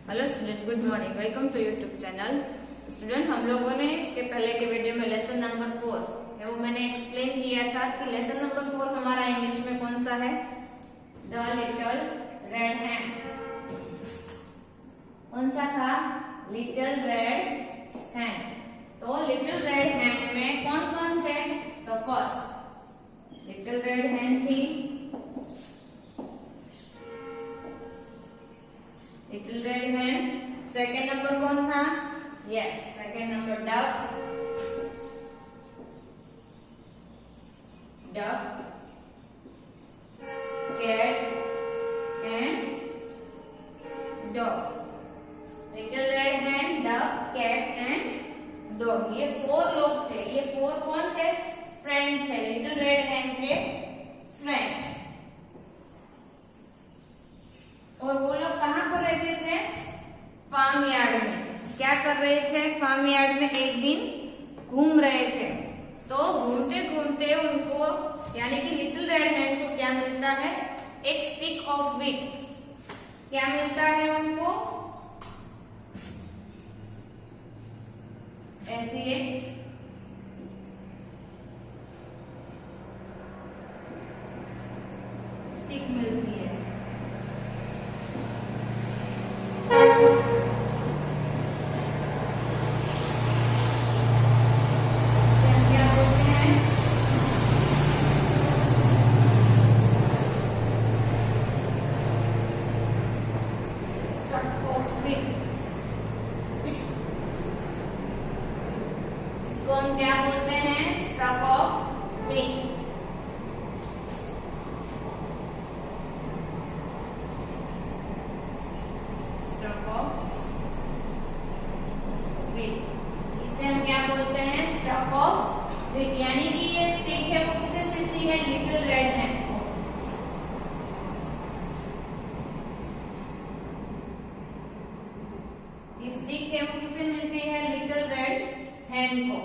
Hello student, good morning. Welcome to YouTube channel. Student, हम लोगों ने इसके पहले के वीडियो में लेसन नंबर 4 है वो मैंने एक्सप्लेन किया था कि लेसन नंबर 4 हमारा इंग्लिश में कौन सा है, द लिटिल रेड हैंड। कौन सा था? Little red hen. तो लिटिल रेड हैंड में कौन कौन थे? तो फर्स्ट लिटिल रेड हैंड थी, little red hen. Second number कौन था? Yes, second number duck, duck, cat and dog. Little red hen, duck, cat and dog, ये 4 लोग थे। ये 4 कौन थे? फ्रेंड थे, लिटिल रेड हैंड के फ्रेंड। और वो लोग कहाँ पर रहते थे? फार्म यार्ड में। क्या कर रहे थे? फार्म यार्ड में एक दिन घूम रहे थे। तो घूमते घूमते उनको यानी कि लिटिल रेड हैंड को क्या मिलता है? एक स्टिक ऑफ व्हीट। क्या मिलता है उनको? ऐसी एक स्टिक मिलती है। इसको हम क्या बोलते हैं? Stalk of wheat. Stalk of wheat, इसे हम क्या बोलते हैं? Stalk of wheat. यानी कि ये स्टिक है वो किसे मिलती है? लिटिल रेड हैंड को। ये स्टिक है वो किसे मिलती है? लिटिल रेड हैंड को।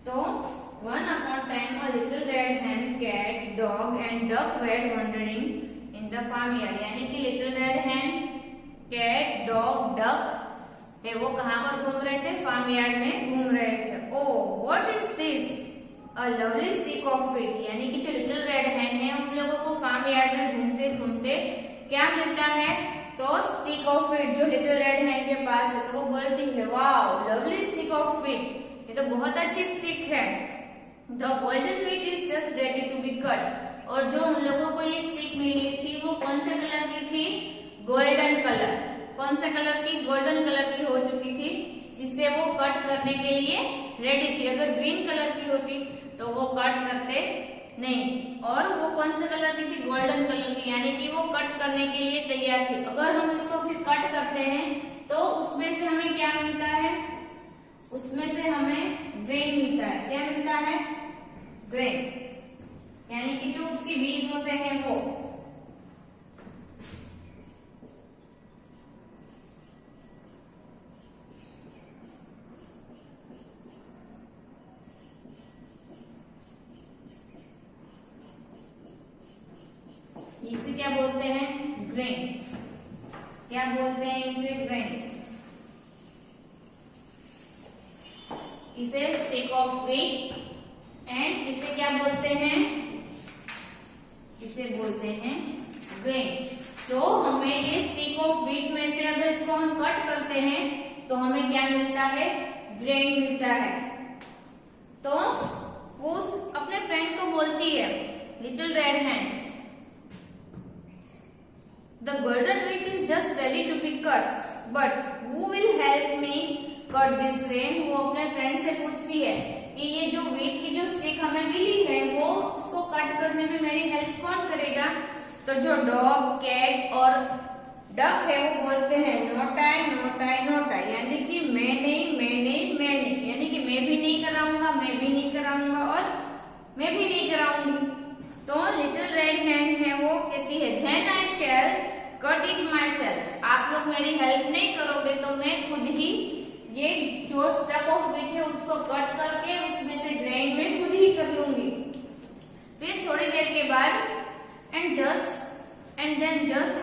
तो one upon time a little red hen, cat, dog and duck were wandering in the farmyard। यानी कि लिटिल रेड हैन, कैट, डॉग, डक है वो कहाँ पर घूम रहे थे? फार्म यार्ड में घूम रहे थे। Oh, what is this? A lovely stick of wheat. यानी कि जो लिटिल रेड हैन है उन लोगों को फार्म यार्ड में घूमते घूमते क्या मिलता है? तो स्टिक ऑफ व्हीट जो लिटिल रेड हैन के पास है। तो वो बोलती है, wow lovely stick of wheat, ये तो बहुत अच्छी स्टिक है। The golden wheat is just ready to be cut. और जो उन लोगों को ये स्टिक मिली थी वो कौन से कलर की थी? Golden colour. कौन से कलर की? गोल्डन कलर की हो चुकी थी, जिससे वो कट करने के लिए रेडी थी। अगर ग्रीन कलर की होती तो वो कट करते नहीं। और वो कौन से कलर की थी? गोल्डन कलर की, यानी कि वो कट करने के लिए तैयार थी। अगर हम इसको फिर कट करते हैं तो उसमें से हमें क्या मिलता है? उसमें से हमें ग्रेन मिलता है। क्या मिलता है? ग्रेन, यानी कि जो उसके बीज होते हैं वो। इसे क्या बोलते हैं? ग्रेन। क्या बोलते हैं इसे? ग्रेन। इसे स्टिक ऑफ व्हीट एंड इसे क्या बोलते हैं? इसे बोलते हैं ग्रेन। जो हमें ये स्टिक ऑफ व्हीट में से अगर इसको हम कट करते हैं तो हमें क्या मिलता है? ग्रेन मिलता है। तो वो अपने फ्रेंड को बोलती है, little red hen, the golden wheat is just ready to be cut, but who will help me cut this grain. वो अपने फ्रेंड से पूछती है कि ये जो व्हीट की जो स्टिक हमें मिली है वो उसको कट करने में मेरी हेल्प कौन करेगा? तो जो डॉग, कैट और डक है वो बोलते हैं, not I, not I, not I. यानी कि मैं नहीं, मैं नहीं, मैं नहीं। यानी कि मैं भी नहीं कराऊंगा, मैं भी नहीं कराऊंगा और मैं भी नहीं कराऊंगी। तो लिटिल रेड हैंड है वो कहती है, then I shall cut it myself. आप लोग मेरी हेल्प नहीं करोगे तो मैं खुद ही ये जो स्टक ऑफ व्हीट है उसको कट करके उसमें से ग्राइंड में खुद ही कर लूंगी। फिर थोड़ी देर के बाद एंड देन जस्ट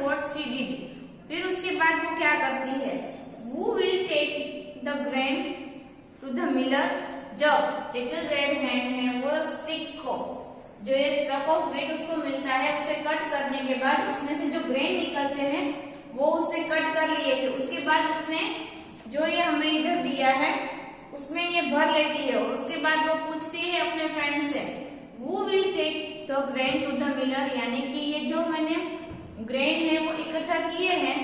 जो ये स्ट्रक ऑफ व्हीट उसको मिलता है, उसे कट करने के बाद उसमें से जो ग्रेन निकलते हैं वो उसने कट कर लिए थे। उसके बाद उसने जो ये हमें इधर दिया है उसमें ये भर लेती है और उसके बाद वो पूछती है अपने फ्रेंड से, वो will take the grain to the miller, यानी कि ये जो मैंने ग्रेन है वो इकट्ठा किए हैं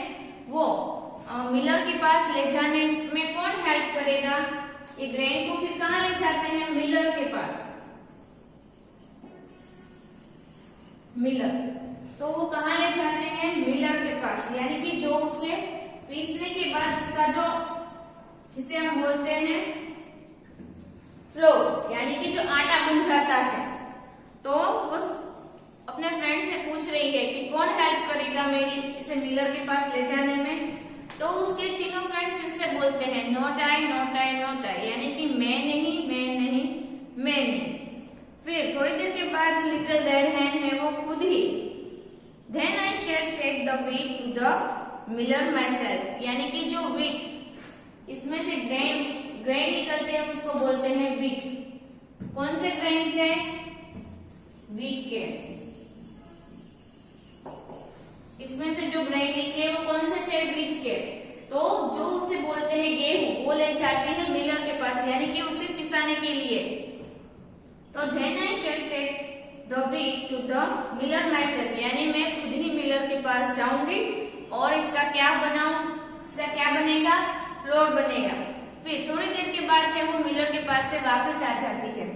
वो मिलर के पास ले जाने में कौन हेल्प करेगा। ये ग्रेन को फिर कहाँ ले जाते हैं, मिलर के पास। मिलर, तो वो कहाँ ले जाते हैं, मिलर के पास, यानी कि जो उसे पीसने के बाद उसका जो, जिसे हम बोलते हैं फ्लोर, यानी कि जो आटा बन जाता है, तो वो अपने फ्रेंड से पूछ रही है कि कौन हेल्प करेगा मेरी इसे मिलर के पास ले जाने में। तो उसके तीनों फ्रेंड फिर से बोलते हैं not I, not I, not I, यानी कि मैं नहीं, मैं नहीं, मैं नहीं। फिर थोड़ी देर के बाद लिटिल रेड हैन है वो खुद ही, then I shall take the wheat to the miller myself, यानी कि जो व्हीट इसमें से ग्रेन निकलते हैं उसको बोलते हैं व्हीट। कौन से ग्रेन थे, व्हीट के। इसमें से जो ग्रेन निकले वो कौन से थे, व्हीट के। तो जो उसे बोलते हैं गेहूं, वो ले जाते हैं मिलर के पास, यानी कि उसे पिसाने के लिए। तो then I shall take the wheat to the miller myself, यानी मैं खुद ही मिलर के पास जाऊंगी और इसका क्या बनाऊं, इसका क्या बनेगा, फ्लोर बनेगा। फिर थोड़ी देर के बाद है वो मिलर के पास से वापस आ जाती है।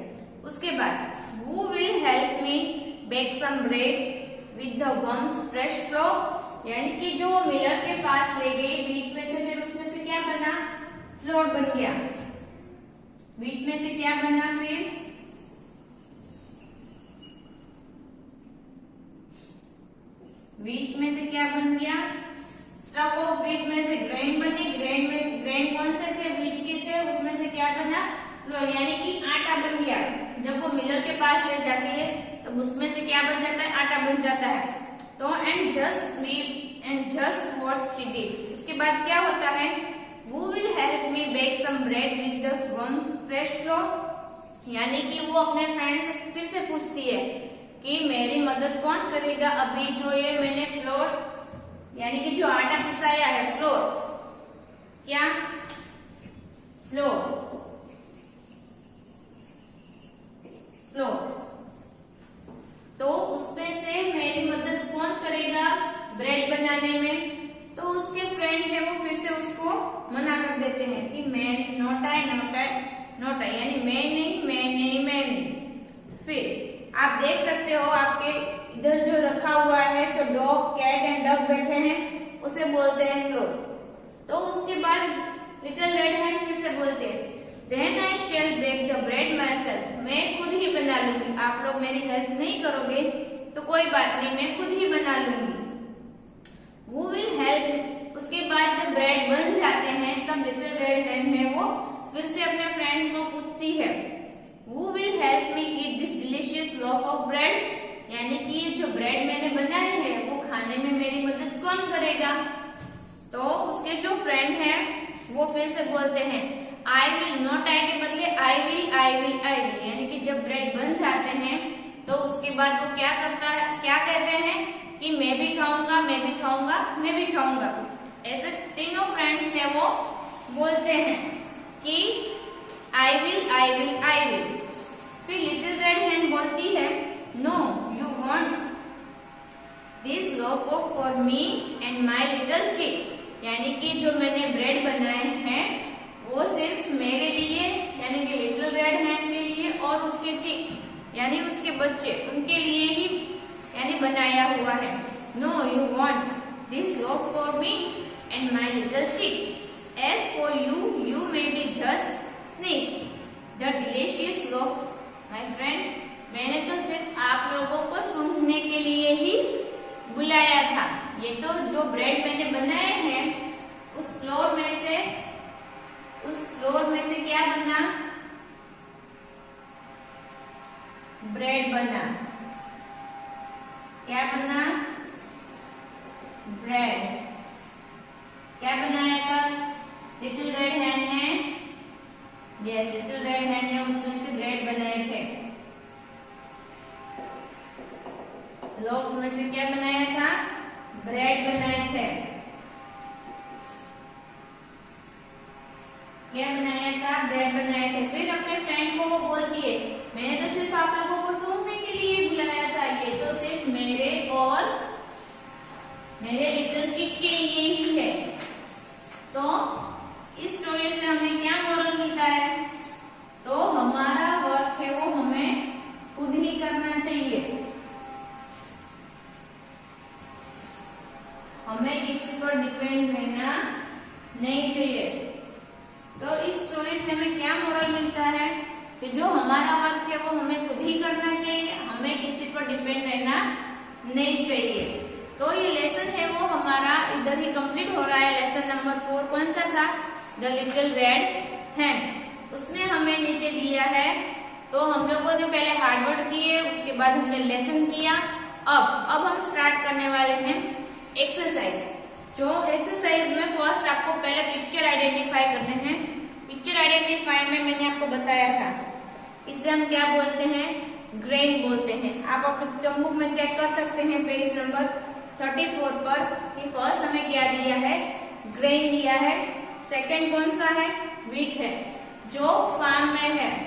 उसके बाद who will help me bake some bread with the warm fresh flour, यानी कि जो मिलर के पास ले गई व्हीट में से, फिर उसमें से क्या बना, फ्लोर बन गया। व्हीट में से क्या बना, फिर व्हीट में से क्या बन गया, स्ट्रक ऑफ व्हीट में से ग्रेन बनी, ग्रेन कौन से थे, व्हीट के थे, उसमें से क्या बना, फ्लोर, यानी कि आटा बन गया। जब वो मिलर के पास ले जाती है तो उसमें से क्या बन जाता है, आटा बन जाता है। तो and just what she did, इसके बाद क्या होता है, वो will help me bake some bread with the warm fresh flour, यानी कि वो अपने फ्रेंड से फिर से पूछती है कि मेरी मदद कौन करेगा, अभी जो ये मैंने फ्लोर, यानी कि जो आटा पिसाया है, फ्लोर, क्या, फ्लोर, तो उसमें से मेरी मदद कौन करेगा ब्रेड बनाने में। तो उसके फ्रेंड है वो फिर से उसको मना कर देते हैं कि मैं not I, not I, not I, यानी मैं नहीं, मैं नहीं, मैं नहीं। फिर आप देख सकते हो आपके इधर जो रखा हुआ है, जो डॉग, कैट एंड डक बैठे हैं, उसे बोलते हैं फ्लोर। तो उसके बाद लिटिल रेड हैन फिर से बोलते हैं then I shall bake the bread myself, मैं खुद ही बना लूंगी, आप लोग मेरी हेल्प नहीं करोगे तो कोई बात नहीं, मैं खुद ही बना लूंगी। वो विल हेल्प, उसके बाद जब ब्रेड बन जाते हैं तब लिटिल रेड हैन है वो फिर से अपने फ्रेंड को पूछती है वो will help me eat this delicious loaf of bread, यानी कि ये जो ब्रेड मैंने बनाई है वो खाने में मेरी मदद कौन करेगा। तो उसके जो फ्रेंड है वो फिर से बोलते हैं आई विल, नॉट आई के बदले आई will, I will, I will, यानी कि जब ब्रेड बन जाते हैं तो उसके बाद वो क्या करता है, क्या कहते हैं कि मैं भी खाऊंगा, मैं भी खाऊंगा, मैं भी खाऊंगा। ऐसे तीनों फ्रेंड्स है वो बोलते हैं कि I will, I will, I will. फिर लिटिल रेड हैन बोलती है no you want this loaf of for me and my little chick, यानी कि जो मैंने ब्रेड बनाए हैं वो सिर्फ मेरे लिए, यानी कि लिटिल रेड हैन के लिए और उसके चिक, यानी उसके बच्चे, उनके लिए ही यानी बनाया हुआ है। No you want this loaf for me and my little chick, as for you, you may be just sniff the delicious loaf my friend, मैंने तो सिर्फ आप लोगों को सूंघने के लिए ही बुलाया था। ये तो जो ब्रेड मैंने बनाए हैं उस फ्लोर में से क्या बना, ब्रेड बना। क्या बना, ब्रेड। क्या बनाया था लिटिल रेड हैन ने, यस लिटिल रेड हैन ने उसमें से ब्रेड बनाए थे। लोफ में से क्या बनाया था? ब्रेड बनाए थे। क्या बनाया था? ब्रेड बनाए थे। फिर अपने फ्रेंड को वो बोलती है, मैंने तो सिर्फ आप लोगों को सोने के लिए बुलाया था, ये तो सिर्फ मेरे और मेरे लिटिल चिक के लिए ही है। तो इस स्टोरी से हमें क्या मोरल मिलता है? तो हमारा वर्क है वो हमें खुद ही करना चाहिए, हमें किसी पर डिपेंड रहना नहीं चाहिए। तो इस स्टोरी से हमें क्या मोरल मिलता है कि जो हमारा वर्क है वो हमें खुद ही करना चाहिए, हमें किसी पर डिपेंड रहना नहीं चाहिए। तो ये लेसन है वो हमारा इधर ही कंप्लीट हो रहा है। लेसन नंबर 4 कौन सा था? द लिटिल रेड हैन। उसमें हमें नीचे दिया है, तो हम लोगों ने पहले हार्डवर्क किए, उसके बाद हमने लेसन किया। अब हम स्टार्ट करने वाले हैं एक्सरसाइज। जो एक्सरसाइज में फर्स्ट आपको पहले पिक्चर आइडेंटिफाई करने हैं। पिक्चर आइडेंटिफाई में मैंने आपको बताया था, इसे हम क्या बोलते हैं? ग्रेन बोलते हैं। आप अपने टर्म बुक में चेक कर सकते हैं पेज नंबर 34 पर कि फर्स्ट हमें क्या दिया है? ग्रेन दिया है। सेकंड कौन सा है? व्हीट है, जो फार्म में है।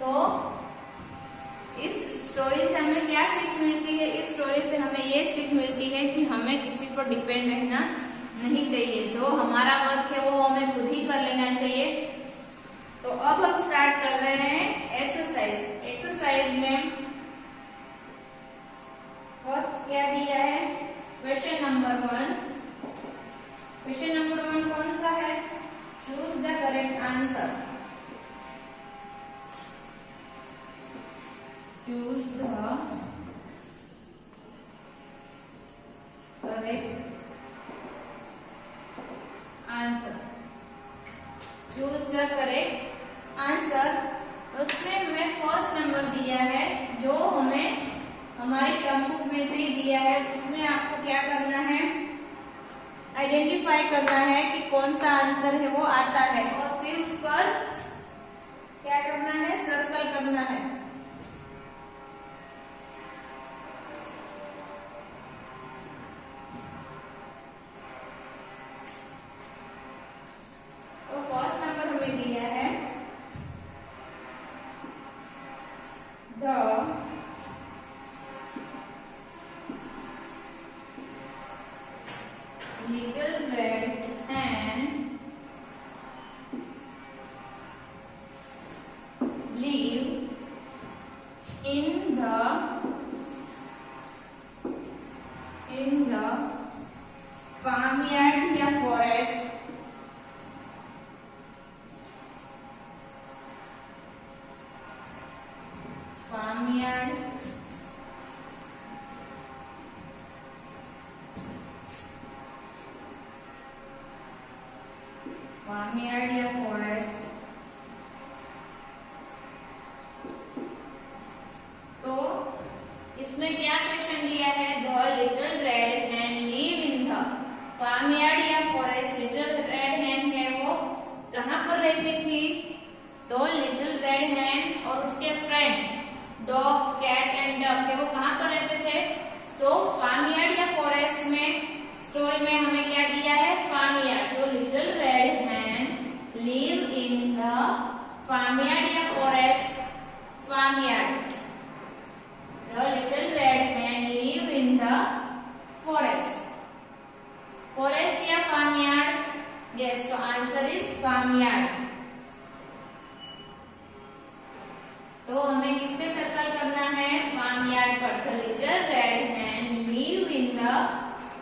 तो इस स्टोरी से हमें क्या सीख मिलती है? इस स्टोरी से हमें ये सीख मिलती है कि हमें किसी पर डिपेंड रहना नहीं चाहिए, जो हमारा वर्क है वो हमें खुद ही कर लेना चाहिए। तो अब हम स्टार्ट कर रहे हैं एक्सरसाइज। एक्सरसाइज में फर्स्ट क्या दिया है? Question number 1। क्वेश्चन नंबर 1 कौन सा है? Choose the correct answer. Choose the correct answer. Choose the correct answer। उसमें हमें फर्स्ट नंबर दिया है, जो हमें हमारी टर्म बुक में से ही दिया है। उसमें आपको क्या करना है? आइडेंटिफाई करना है कि कौन सा आंसर है वो आता है, और फिर उस पर क्या करना है? सर्कल करना है। Little red hen live in the farmyard या forest। farmyard या फॉरेस्ट। तो इसमें क्या क्वेश्चन दिया है? The little red hen live in the farmyard या फॉरेस्ट। लिटिल रेड हैन है वो कहाँ पर रहती थी? तो लिटिल रेड हैन और उसके friend dog, cat and duck है वो कहाँ पर रहते थे? तो फार्मयार्ड या फॉरेस्ट में। स्टोरी में हमें क्या दिया है? फार्मयार्ड। तो little red hen live in the farmyard या forest? farmyard। The little red hen live in the forest। forest या farmyard? Yes, तो answer is farmyard। तो हमें किस पे सर्कल करना है? farmyard पर। The little red hen live in the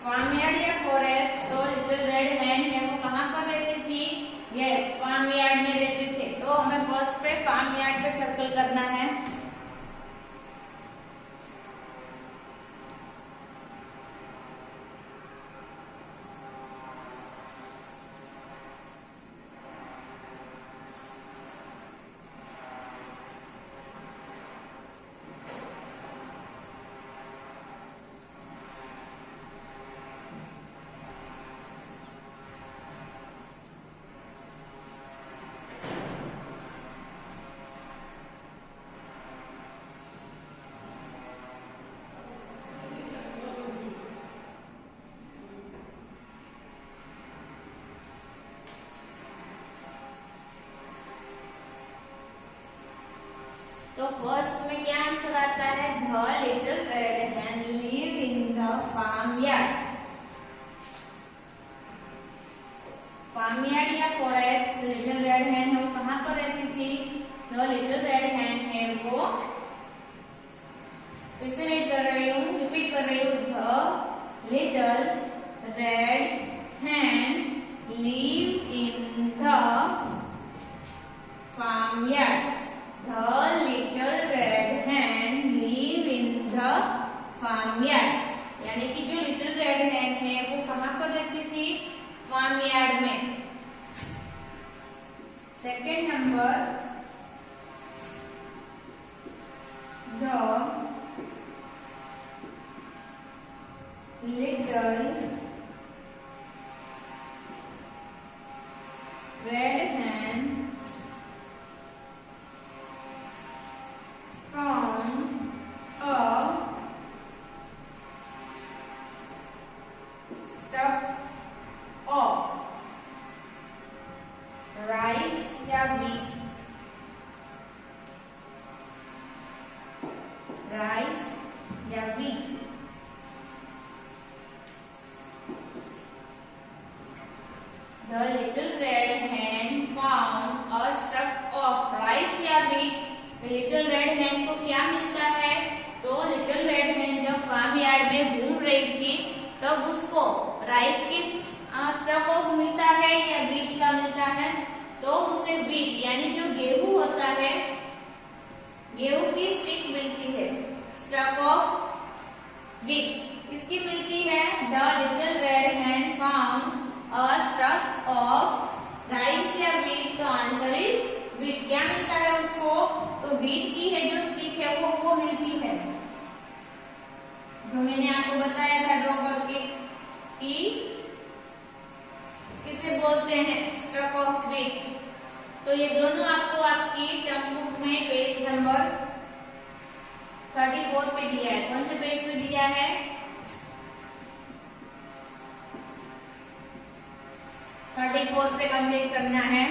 farmyard या forest। तो little red hen है वो कहाँ पर रहती थी? यस, फार्म यार्ड में रहते थे। तो हमें फर्स्ट पे फार्म यार्ड पे सर्कल करना है। little red hen live in the farmyard. The little red hen live in the farmyard. यानी कि जो लिटिल रेड हैन है वो कहाँ पर रहती थी? फार्म यार्ड में. Second number, the little red hen found a stuck of rice या wheat, rice या wheat. The little red hen found a stuck of rice या wheat. लिटिल रेड hen को क्या मिलता है? तो लिटिल रेड hen जब फार्म यार्ड में घूम रही थी तब उसको राइस की स्टक ऑफ मिलता है या बीज का मिलता है? तो उसे बीट यानी जो गेहूं होता है, गेहूं की स्टिक मिलती है. स्टक ऑफ व्हीट किसकी मिलती है? The little red hen found a stalk of rice या व्हीट. तो आंसर इज व्हीट. क्या मिलता है उसको? तो व्हीट की है जो स्टिक है वो मिलती है, जो मैंने आपको बताया था ड्रॉ करके कि किसे बोलते हैं? Stalk of wheat. तो ये दोनों आपको आपकी टर्म बुक में पेज नंबर 34 पे दिया है. कौन से पेज पे दिया है? 34 पे कंप्लीट करना है.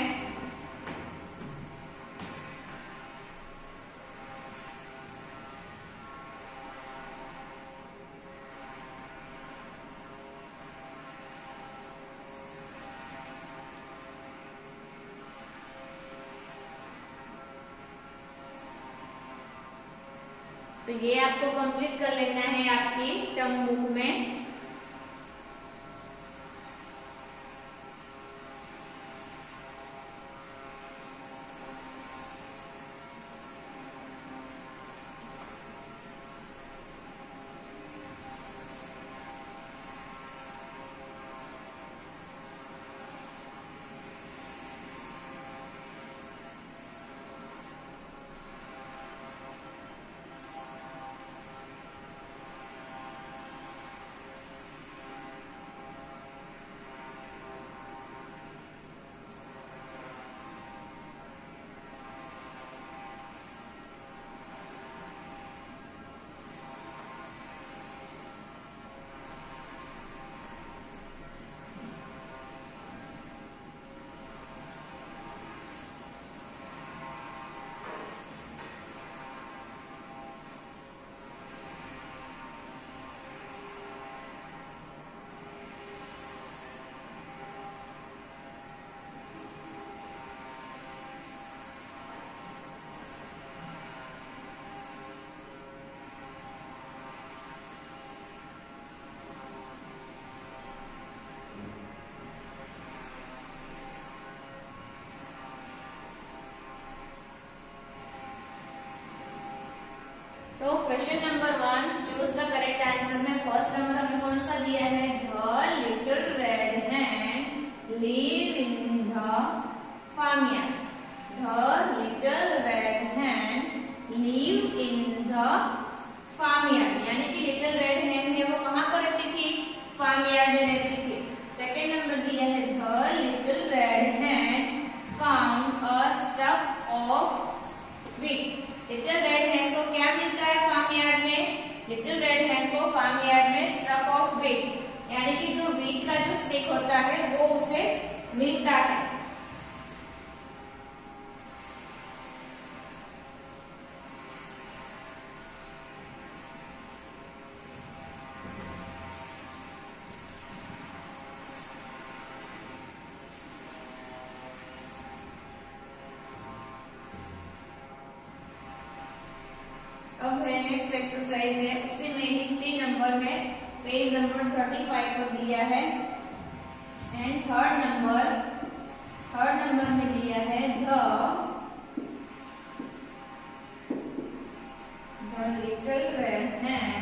तो ये आपको कंप्लीट कर लेना है आपकी टर्म बुक में. तो question number 1 choose the correct answer में फर्स्ट नंबर हमें कौन सा दिया है? The little red hen live in the farmyard. The little red hen live in the farmyard. यानी कि लिटिल रेड hen है वो कहाँ पर रहती थी? फार्म यार्ड में रहती थी. सेकेंड नंबर दिया है the little red hen found a stuck of wheat. Little red hen को क्या मिलता है फार्म यार्ड में? लिटिल रेड hen को फार्म यार्ड में स्टक ऑफ व्हीट यानी कि जो व्हीट का जो स्टिक होता है वो उसे मिलता है. अब है नेक्स्ट एक्सरसाइज है, उसी में ही 3 नंबर है. पेज नंबर 35 पर दिया है। एंड थर्ड नंबर में दिया है the little red hen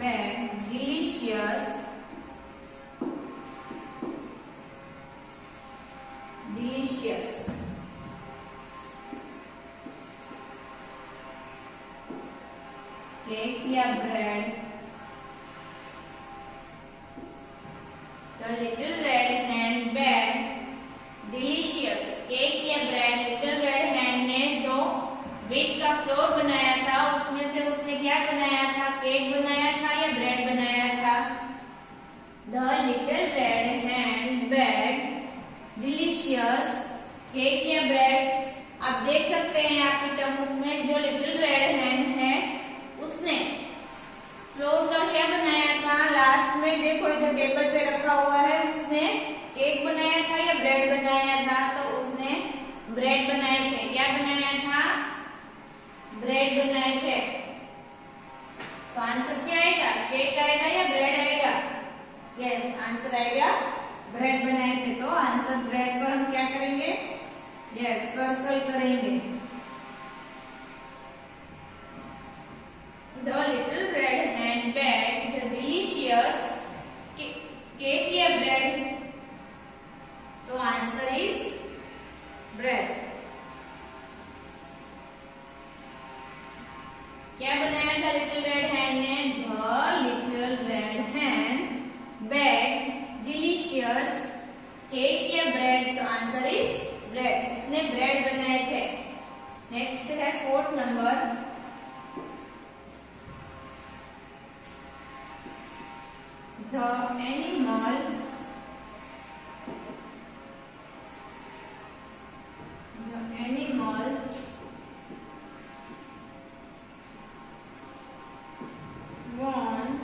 bag delicious cake या bread। The little red hen bag delicious cake या bread। लिटिल रेड hen ने जो व्हीट का फ्लोर बनाया था उसमें से उसने क्या बनाया था, केक बनाया था या ब्रेड बनाया था। The little red hen bag delicious cake या ब्रेड। आप देख सकते हैं आपकी टर्म में जो लिटिल रेड hen है उसने फ्लोर का क्या बनाया था, लास्ट में देखो इधर टेबल पे रखा हुआ है, उसने केक बनाया था या ब्रेड बनाया था, तो उसने ब्रेड बनाए थे। क्या बनाया था, ब्रेड बनाए थे। तो आंसर क्या आएगा, केक आएगा या ब्रेड आएगा। यस, आंसर आएगा ब्रेड बनाए थे। तो आंसर ब्रेड पर हम क्या करेंगे, यस सर्कल करेंगे। The little red hen bag the delicious cake या bread। तो आंसर इज ब्रेड। क्या बनाया था लिटिल रेड hen ने, the little red hen bag delicious cake या ब्रेड। तो आंसर इज ब्रेड, उसने ब्रेड बनाए थे। नेक्स्ट है fourth number. The animals want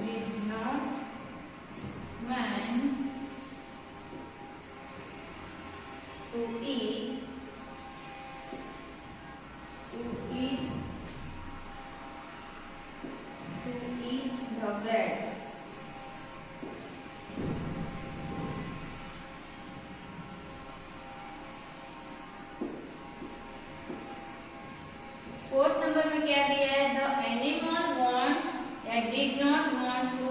did not want to eat the bread। Fourth number में क्या दिया है, द एनिमल वांट या did not want to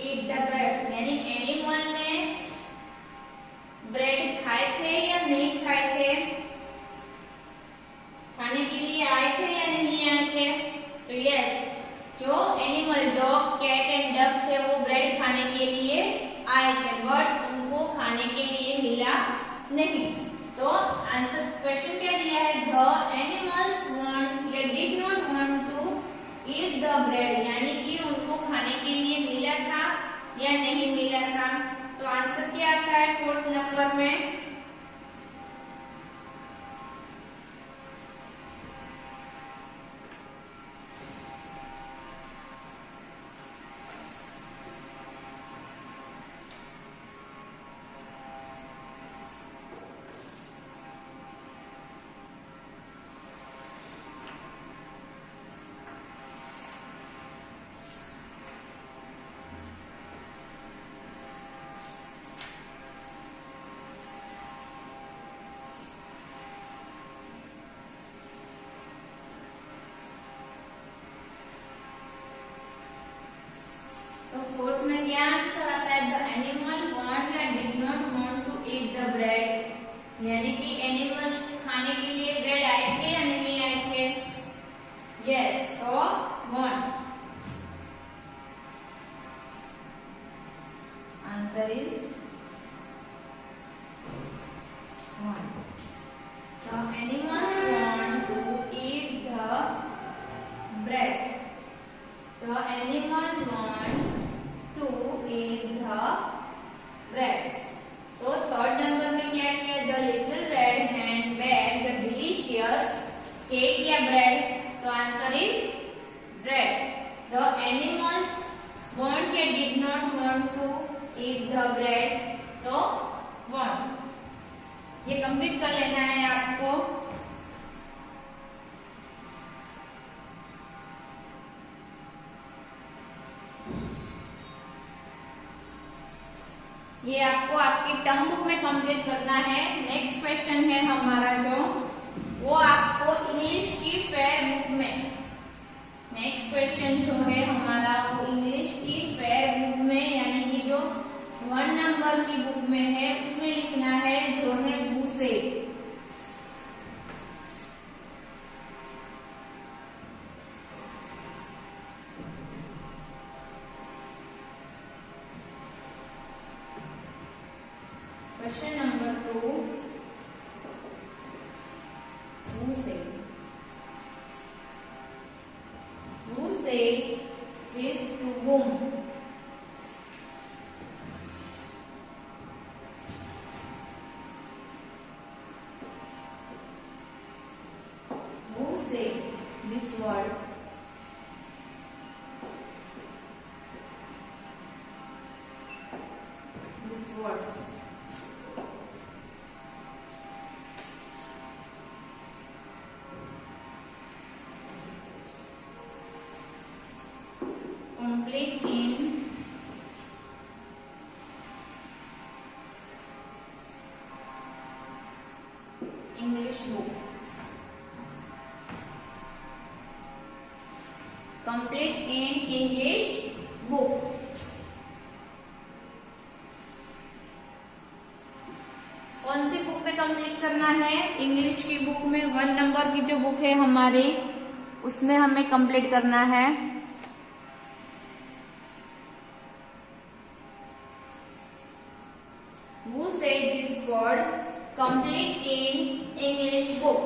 eat the bread. यानी एनिमल ने ब्रेड खाए थे या नहीं खाए थे, खाने के लिए आए थे या नहीं आए थे। तो यस, जो animal dog cat and duck थे वो ब्रेड खाने के लिए आए थे, बट उनको खाने के लिए मिला नहीं। तो आंसर क्वेश्चन क्या दिया है, द एनिमल्स वांट या did not want to eat the bread. यानी कि उनको खाने के लिए मिला था या नहीं मिला था। तो आंसर क्या आता है फोर्थ नंबर में, फोर्थ में क्या आंसर आता है, द एनिमल वांट या did not want to eat the bread. यानी कि एनिमल खाने के लिए ब्रेड आए थे या नहीं आए थे। यस, तो want, answer is want. The animals want to eat the bread. The animal want to eat the bread। तो थर्ड नंबर में क्या किया, the little red hen bag the delicious cake या bread। तो answer is bread। The animals want या did not want to eat the bread, तो won't। ये complete कर लेना है आपको। ये आपको आपकी टर्म बुक में कंप्लीट करना है। नेक्स्ट क्वेश्चन है हमारा जो, वो आपको इंग्लिश की फेयर बुक में, नेक्स्ट क्वेश्चन जो है हमारा वो इंग्लिश की फेयर बुक में यानी कि जो 1 नंबर की बुक में है उसमें लिखना है जो है भूसे। क्वेश्चन नंबर 2, भूसे। भूसे is to whom? Say this word, these words, complete in English book, complete in English book। कौन सी बुक में कंप्लीट करना है? इंग्लिश की बुक में 1 नंबर की जो बुक है हमारी उसमें हमें कंप्लीट करना है। Who said this word? Complete in English book।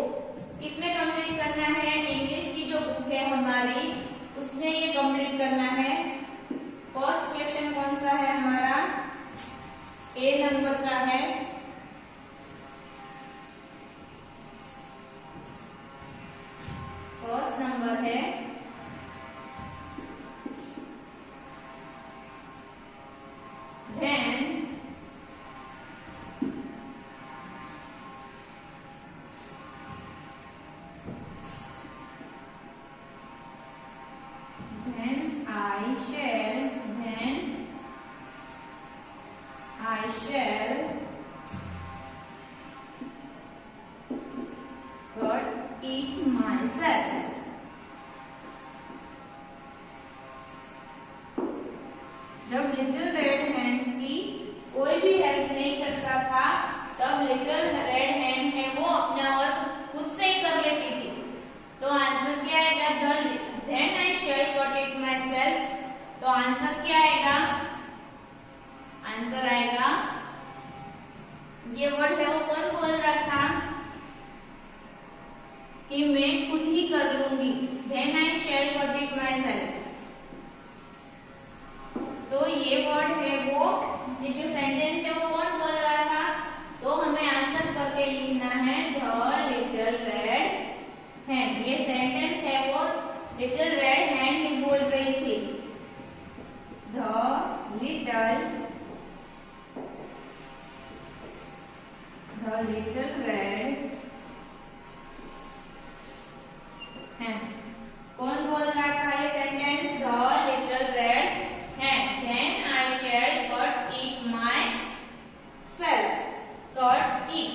किसमें कंप्लीट करना है? इंग्लिश की जो बुक है हमारी उसमें ये कंप्लीट करना है। फर्स्ट क्वेश्चन कौन सा है हमारा? ए नंबर का है। फर्स्ट नंबर है then I shall cut it myself। जब लिटिल रेड हैंड की कोई भी हेल्प नहीं करता था तब लिटिल रेड हैंड है वो अपना वर्क खुद से ही कर लेती थी। तो आंसर क्या आएगा? then I shall cut it myself। तो आंसर क्या आएगा? आंसर आएगा, ये वर्ड है वो कौन बोल रहा था कि मैं खुद ही कर लूंगी। then I shall cut it myself। तो ये वर्ड है वो, ये जो सेंटेंस है वो कौन बोल रहा था? तो हमें आंसर करके लिखना है द लिटिल रेड हैंड। ये सेंटेंस है वो लिटिल रेड हैंड ही बोल रही थी। The little red hand. कौन बोल रहा था ये sentence? The little red hand. then I shall cut it myself। cut it।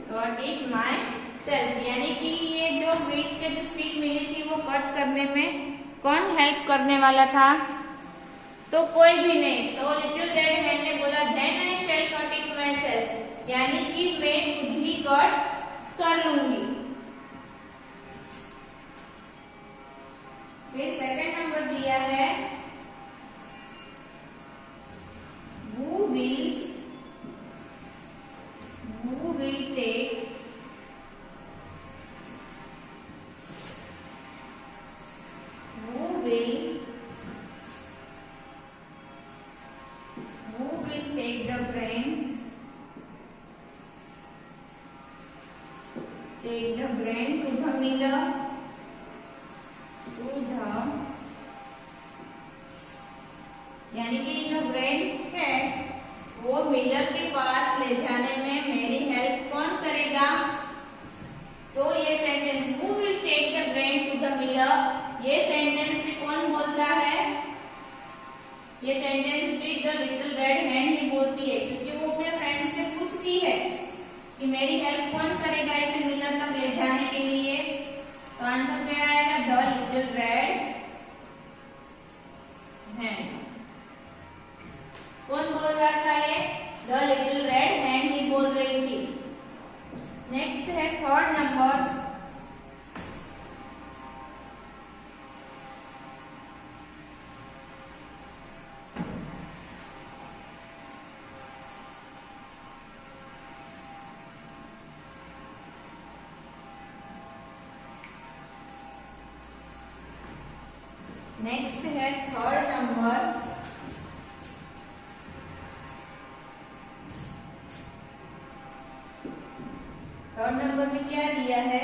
cut it myself यानी कि ये जो वीट के जो स्पीड मिली थी वो कट करने में कौन हेल्प करने वाला था? तो कोई भी नहीं। तो लिटिल रेड हैंड ने बोला then I shall cut it myself यानी कि मैं खुद ही कट कर लूंगी। फिर सेकंड नंबर दिया है who will take the brain take the grain to the miller, यानी कि जो ग्रेन है वो मिलर के पास ले जाने में मेरी हेल्प कौन करेगा? तो ये sentence who will take the grain to the miller, ये सेंटेंस भी कौन बोलता है? ये सेंटेंस भी द लिटिल रेड हैन ही बोलती है, क्योंकि वो अपने फ्रेंड से पूछती है कि मेरी हेल्प कौन करेगा इसे मिलर तक ले जाने के लिए। तो आंसर क्या आएगा? द लिटिल रेड हैन। कौन बोल रहा था ये? द लिटिल रेड हैन ही बोल रही थी। नेक्स्ट है थर्ड नंबर। नेक्स्ट है थर्ड नंबर। थर्ड नंबर में क्या दिया है?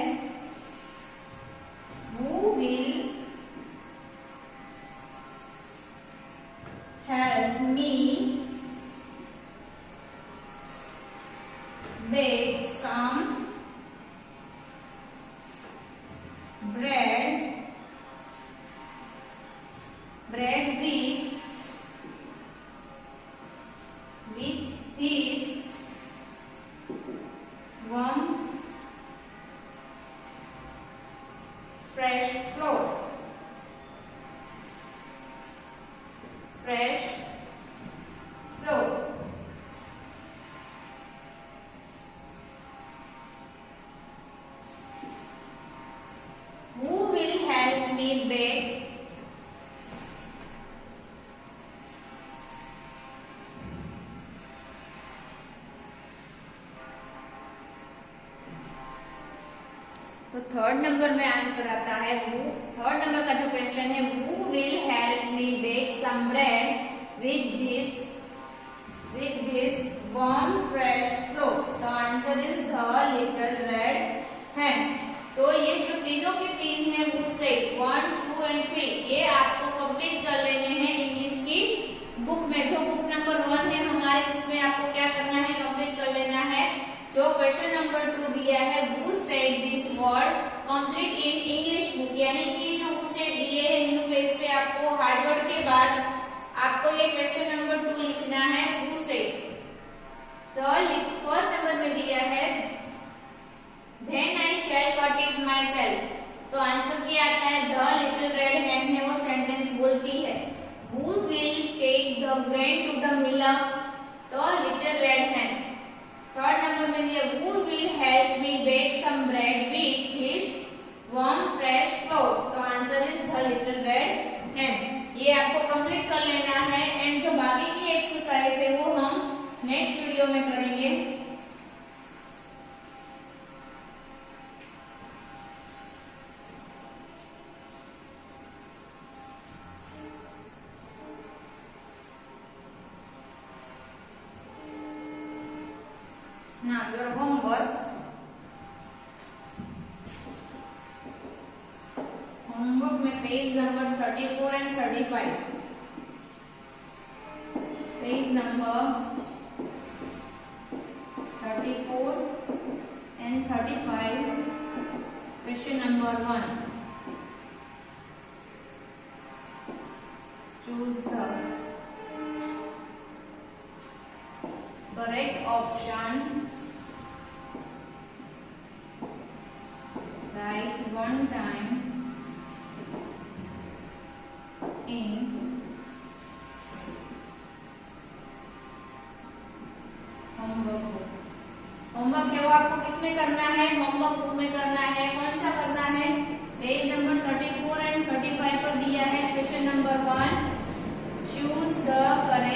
Who will help me bake some bread with this warm fresh flour. Who will help me bake तो थर्ड नंबर में आंसर आता है थर्ड नंबर का जो क्वेश्चन है who will help me bake some bread with this warm fresh flour. तो answer is the little red hen. तो ये जो तीनों के तीन है वो से 1, 2 एंड 3 ये आपको कंप्लीट कर लेने हैं इंग्लिश की बुक में। जो बुक नंबर 1 है हमारे उसमें आपको क्या करना है? कंप्लीट कर लेना है। जो क्वेश्चन नंबर 2 दिया है who said this word complete in English book, यानी कि जो हु सेड दिए है न्यू पेज पे आपको हार्ड वर्ड के बाद आपको ये क्वेश्चन नंबर 2 लिखना है हु सेड। तो फर्स्ट नंबर में दिया है then I shall cut it myself. तो आंसर क्या आता है? द लिटिल रेड हैन है वो सेंटेंस बोलती है who will take the grain to the miller, तो little red hen. Third number में दिया who will help me bake some bread with his warm fresh flour. तो answer is the little red hen. ये आपको complete कर लेना है and जो बाकी की एक्सरसाइज है वो हम नेक्स्ट वीडियो में करेंगे। Now your homework. Homework में page number 34 and 35। Page number 34 and 35 question number 1। Choose the correct option. Write one time in homework book. Homework है वो आपको किसमें करना है? होमवर्क बुक में करना है। कौन सा करना है? पेज नंबर 34 एंड 35 पर दिया है question number 1 choose the correct